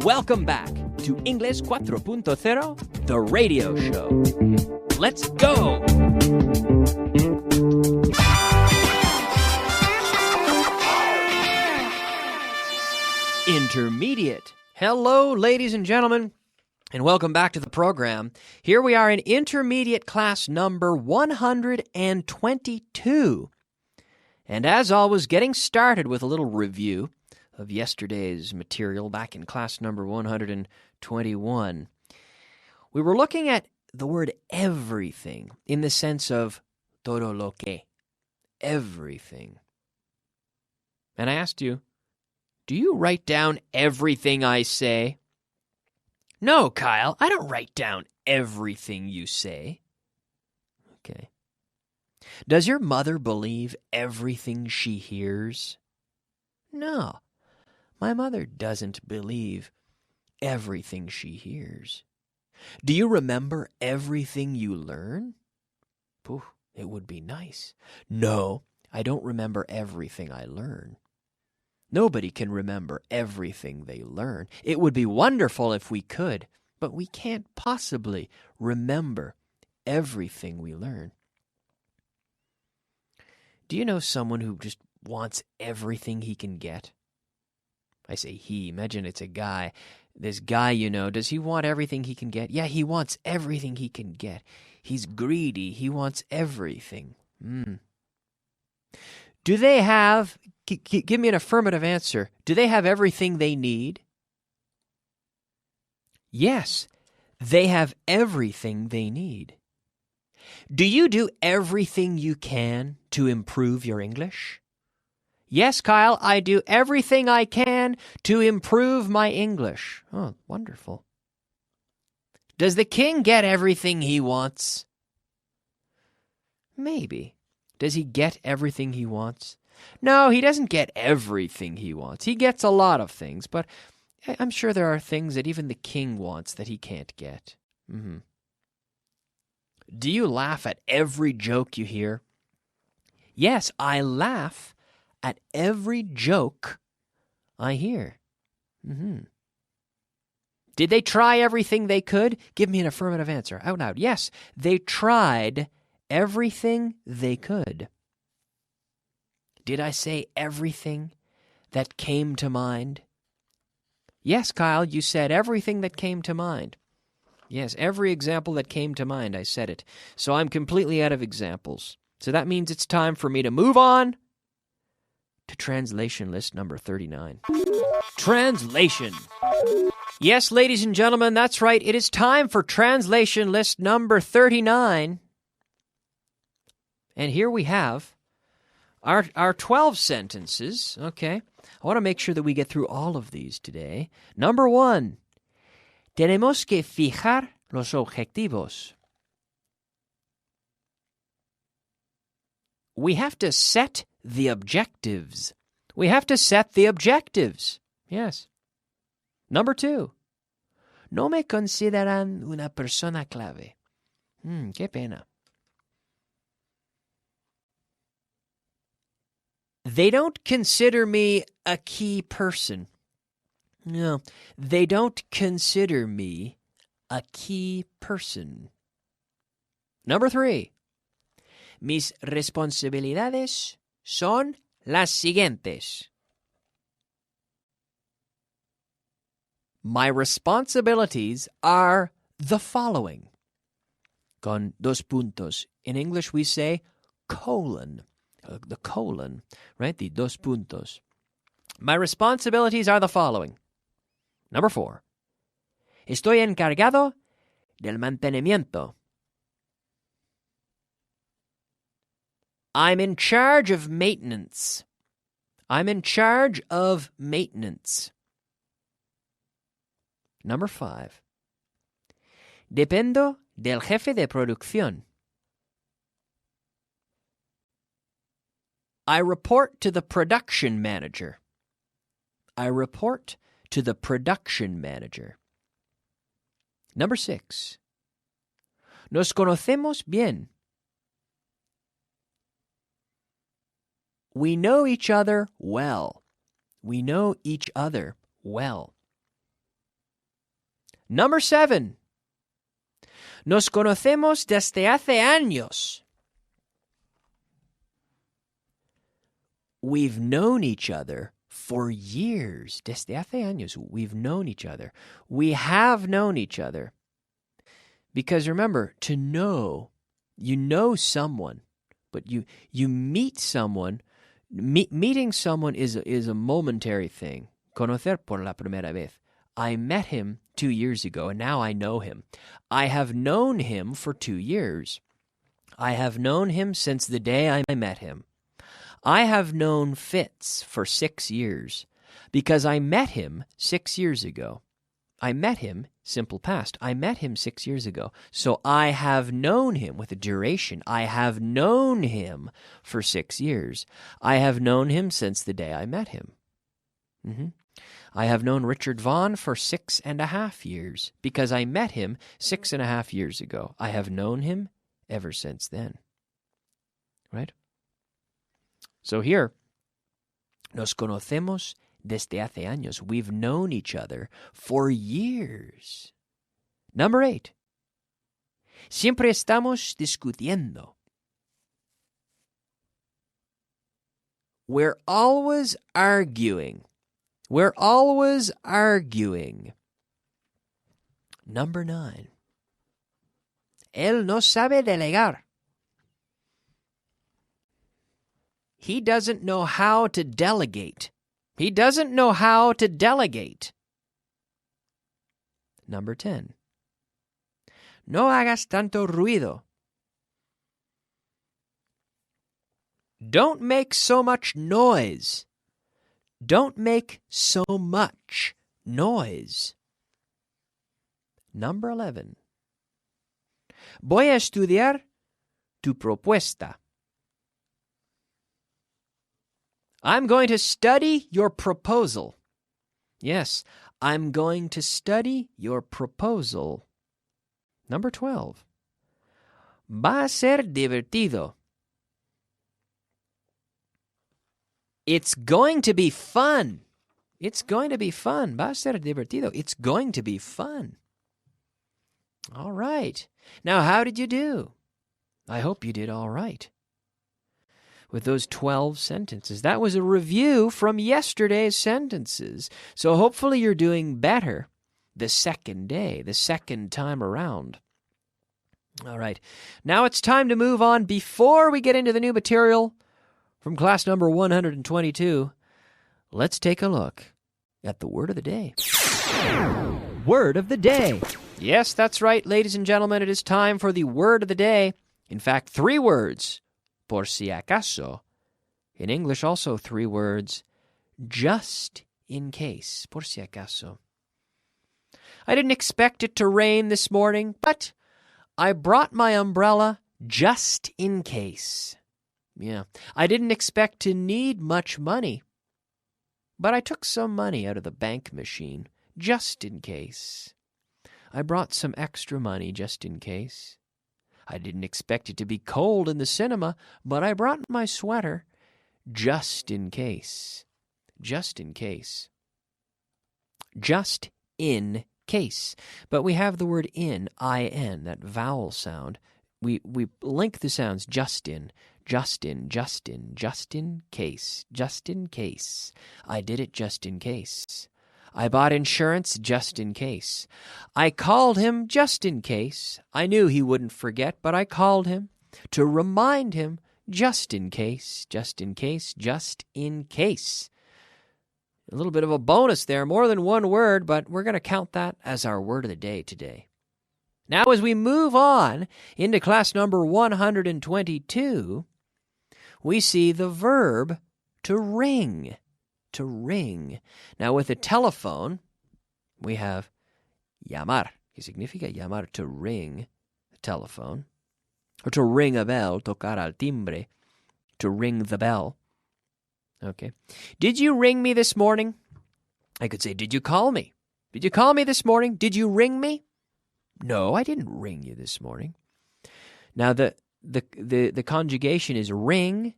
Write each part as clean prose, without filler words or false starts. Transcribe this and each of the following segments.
Welcome back to Inglés 4.0, the radio show. Let's go! Intermediate. Hello, ladies and gentlemen, and welcome back to the program. Here we are in Intermediate class number 122. And as always, getting started with a little review of yesterday's material back in class number 121. We were looking at the word everything in the sense of todo lo que, everything. And I asked you, do you write down everything I say? No, Kyle, I don't write down everything you say. Okay. Does your mother believe everything she hears? No, my mother doesn't believe everything she hears. Do you remember everything you learn? Pooh, it would be nice. No, I don't remember everything I learn. Nobody can remember everything they learn. It would be wonderful if we could, but we can't possibly remember everything we learn. Do you know someone who just wants everything he can get? I say he. Imagine it's a guy. This guy, you know, does he want everything he can get? Yeah, he wants everything he can get. He's greedy. He wants everything. Do they have, give me an affirmative answer, do they have everything they need? Yes, they have everything they need. Do you do everything you can to improve your English? Yes, Kyle, I do everything I can to improve my English. Oh, wonderful. Does the king get everything he wants? Maybe. Does he get everything he wants? No, he doesn't get everything he wants. He gets a lot of things, but I'm sure there are things that even the king wants that he can't get. Do you laugh at every joke you hear? Yes, I laugh at every joke I hear. Did they try everything they could? Give me an affirmative answer. Out loud. Yes, they tried everything they could. Did I say everything that came to mind? Yes, Kyle, you said everything that came to mind. Yes, every example that came to mind, I said it. So I'm completely out of examples. So that means it's time for me to move on to translation list number 39. Translation. Yes, ladies and gentlemen, that's right. It is time for translation list number 39. And here we have our 12 sentences, okay? I want to make sure that we get through all of these today. Number 1, tenemos que fijar los objetivos. We have to set the objectives. We have to set the objectives. Yes. Number 2, no me consideran una persona clave. Qué pena. They don't consider me a key person. No, they don't consider me a key person. Number 3, mis responsabilidades son las siguientes. My responsibilities are the following. Con dos puntos. In English we say colon. The colon, right? The dos puntos. My responsibilities are the following. Number 4, estoy encargado del mantenimiento. I'm in charge of maintenance. I'm in charge of maintenance. Number 5, dependo del jefe de producción. I report to the production manager. I report to the production manager. Number 6, nos conocemos bien. We know each other well. We know each other well. Number 7. Nos conocemos desde hace años. We've known each other for years. Desde hace años. We've known each other. We have known each other. Because remember, to know, you know someone, but you meet someone. Meeting someone is a momentary thing. Conocer por la primera vez. I met him 2 years ago, and now I know him. I have known him for 2 years. I have known him since the day I met him. I have known Fitz for 6 years because I met him 6 years ago. I met him, simple past. I met him 6 years ago. So I have known him with a duration. I have known him for 6 years. I have known him since the day I met him. I have known Richard Vaughn for 6.5 years because I met him 6.5 years ago. I have known him ever since then. Right? So here, nos conocemos desde hace años. We've known each other for years. Number 8. Siempre estamos discutiendo. We're always arguing. We're always arguing. Number 9. Él no sabe delegar. He doesn't know how to delegate. He doesn't know how to delegate. Number 10. No hagas tanto ruido. Don't make so much noise. Don't make so much noise. Number 11. Voy a estudiar tu propuesta. I'm going to study your proposal. Yes, I'm going to study your proposal. Number 12. Va a ser divertido. It's going to be fun. It's going to be fun. Va a ser divertido. It's going to be fun. All right. Now, how did you do? I hope you did all right with those 12 sentences. That was a review from yesterday's sentences. So hopefully you're doing better the second day, the second time around. All right. Now it's time to move on. Before we get into the new material from class number 122, let's take a look at the word of the day. Word of the day. Yes, that's right, ladies and gentlemen. It is time for the word of the day. In fact, 3 words. Por si acaso. In English, also 3 words. Just in case. Por si acaso. I didn't expect it to rain this morning, but I brought my umbrella just in case. Yeah, I didn't expect to need much money, but I took some money out of the bank machine just in case. I brought some extra money just in case. I didn't expect it to be cold in the cinema, but I brought my sweater just in case. Just in case. Just in case. But we have the word in, I-N, that vowel sound. We link the sounds just in, just in, just in, just in case, just in case. I did it just in case. I bought insurance just in case. I called him just in case. I knew he wouldn't forget, but I called him to remind him just in case, just in case, just in case. A little bit of a bonus there, more than one word, but we're going to count that as our word of the day today. Now, as we move on into class number 122, we see the verb to ring. To ring. Now, with a telephone, we have llamar, que significa llamar, to ring a telephone, or to ring a bell, tocar al timbre, to ring the bell. Okay. Did you ring me this morning? I could say, did you call me? Did you call me this morning? Did you ring me? No, I didn't ring you this morning. Now, the conjugation is ring,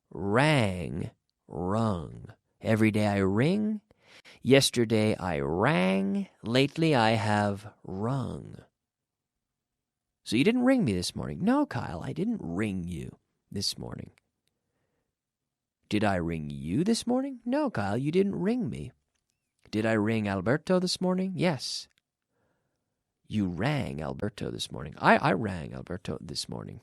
rang, rung. Every day I ring, Yesterday I rang. Lately I have rung. So you didn't ring me this morning. No, Kyle, I didn't ring you this morning. Did I ring you this morning? No, Kyle, you didn't ring me. Did I ring Alberto this morning? Yes. You rang Alberto this morning. I rang Alberto this morning.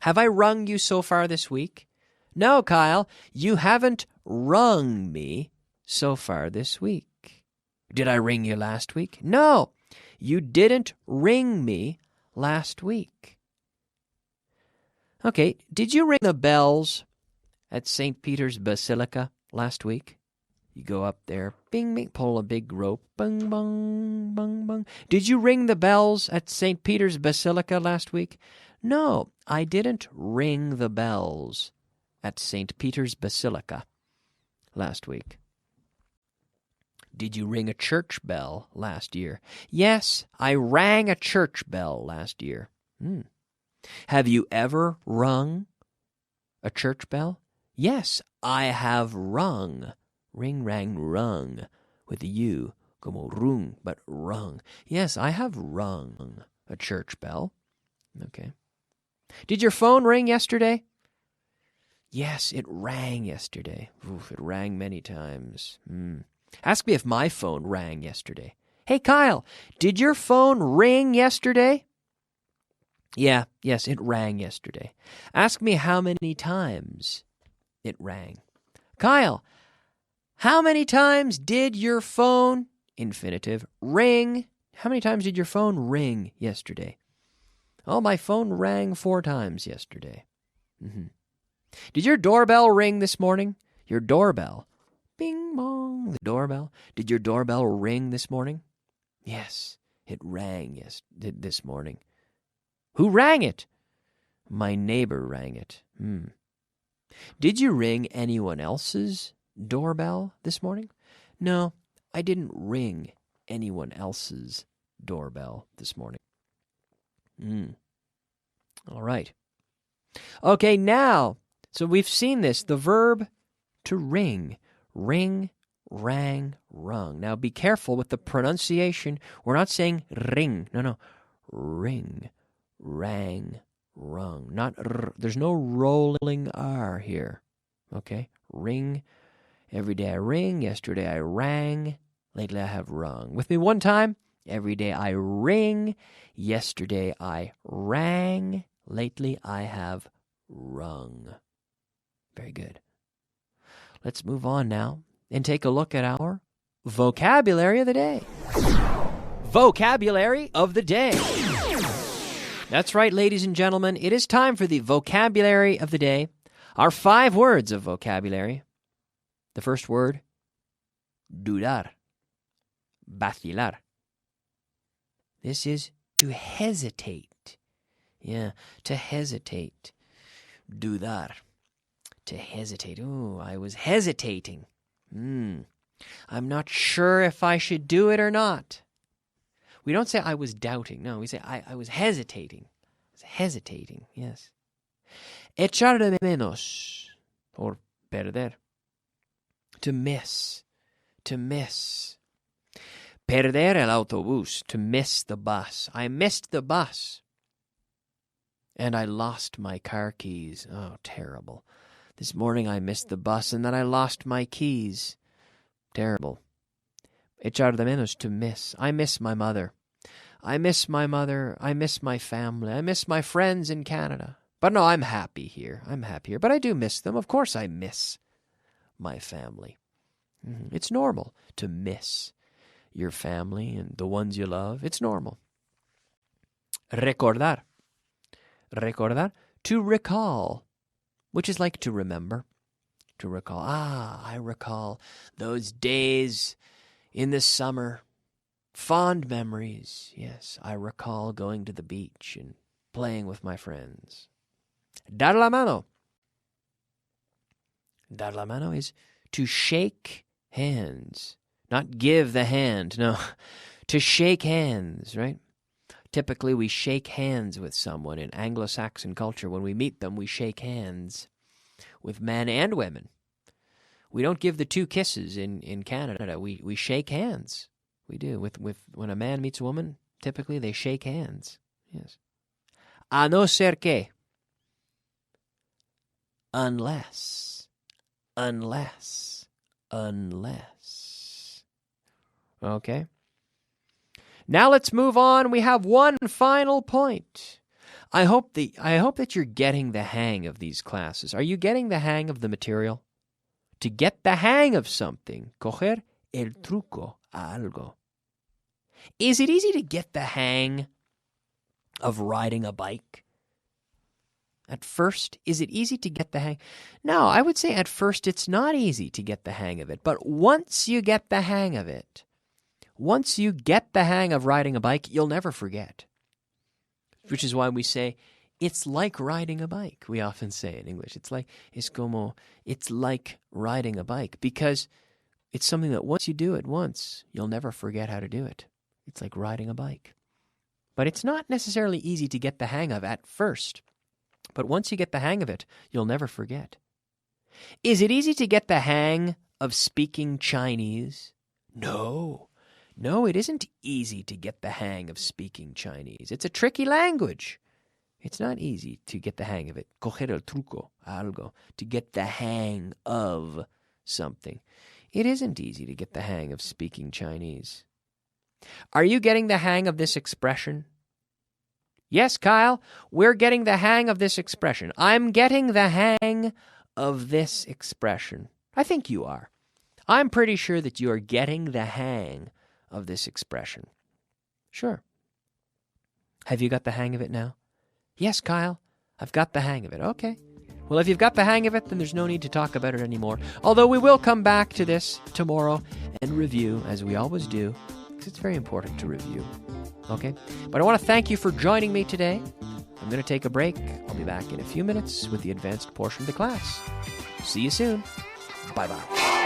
Have I rung you so far this week? No, Kyle, you haven't rung me so far this week. Did I ring you last week? No, you didn't ring me last week. Okay, did you ring the bells at St. Peter's Basilica last week? You go up there, bing, bing, pull a big rope, bung, bung, bung, bung. Did you ring the bells at St. Peter's Basilica last week? No, I didn't ring the bells at St. Peter's Basilica last week. Did you ring a church bell last year? Yes, I rang a church bell last year. Have you ever rung a church bell? Yes, I have rung. Ring, rang, rung, with the U, como rung, but rung. Yes, I have rung a church bell. Okay. Did your phone ring yesterday? Yes, it rang yesterday. Oof, it rang many times. Ask me if my phone rang yesterday. Hey, Kyle, did your phone ring yesterday? Yes, it rang yesterday. Ask me how many times it rang. Kyle, how many times did your phone, infinitive, ring? How many times did your phone ring yesterday? Oh, my phone rang 4 times yesterday. Did your doorbell ring this morning? Your doorbell. Bing, bong, the doorbell. Did your doorbell ring this morning? Yes, it rang this morning. Who rang it? My neighbor rang it. Did you ring anyone else's doorbell this morning? No, I didn't ring anyone else's doorbell this morning. All right. Okay, now, so we've seen this, the verb to ring. Ring, rang, rung. Now be careful with the pronunciation. We're not saying ring. No. Ring, rang, rung. Not there's no rolling R here. Okay? Ring. Every day I ring. Yesterday I rang. Lately I have rung. With me one time. Every day I ring. Yesterday I rang. Lately I have rung. Very good. Let's move on now and take a look at our vocabulary of the day. Vocabulary of the day. That's right, ladies and gentlemen. It is time for the vocabulary of the day. Our 5 words of vocabulary. The first word, dudar, vacilar. This is to hesitate. Yeah, to hesitate. Dudar, to hesitate. Ooh, I was hesitating. I'm not sure if I should do it or not. We don't say I was doubting. No, we say I was hesitating. I was hesitating, yes. Echar de menos, or perder. To miss. To miss. Perder el autobús, to miss the bus. I missed the bus. And I lost my car keys. Oh, terrible. This morning I missed the bus and then I lost my keys. Terrible. Echar de menos, to miss. I miss my mother. I miss my mother. I miss my family. I miss my friends in Canada. But no, I'm happy here. I'm happy here. But I do miss them. Of course I miss my family. It's normal to miss your family and the ones you love. It's normal. Recordar. Recordar, to recall, which is like to remember. To recall. I recall those days in the summer. Fond memories. Yes, I recall going to the beach and playing with my friends. Dar la mano. Dar la mano is to shake hands. Not give the hand, no. To shake hands, right? Typically, we shake hands with someone. In Anglo-Saxon culture, when we meet them, we shake hands with men and women. We don't give the two kisses in Canada. We shake hands. We do. With when a man meets a woman, typically they shake hands. Yes. A no ser que. Unless. Okay. Now let's move on. We have one final point. I hope that you're getting the hang of these classes. Are you getting the hang of the material? To get the hang of something, coger el truco a algo. Is it easy to get the hang of riding a bike? At first, is it easy to get the hang? No, I would say at first it's not easy to get the hang of it. But once you get the hang of it, once you get the hang of riding a bike, you'll never forget. Which is why we say, it's like riding a bike. We often say in English, it's like riding a bike, because it's something that once you do it once, you'll never forget how to do it. It's like riding a bike. But it's not necessarily easy to get the hang of at first. But once you get the hang of it, you'll never forget. Is it easy to get the hang of speaking Chinese? No, it isn't easy to get the hang of speaking Chinese. It's a tricky language. It's not easy to get the hang of it. Coger el truco a algo. To get the hang of something. It isn't easy to get the hang of speaking Chinese. Are you getting the hang of this expression? Yes, Kyle, we're getting the hang of this expression. I'm getting the hang of this expression. I think you are. I'm pretty sure that you are getting the hang of this expression. Sure. Have you got the hang of it now? Yes, Kyle, I've got the hang of it. Okay. Well, if you've got the hang of it, then there's no need to talk about it anymore. Although we will come back to this tomorrow and review, as we always do, because it's very important to review. Okay? But I want to thank you for joining me today. I'm going to take a break. I'll be back in a few minutes with the advanced portion of the class. See you soon. Bye-bye.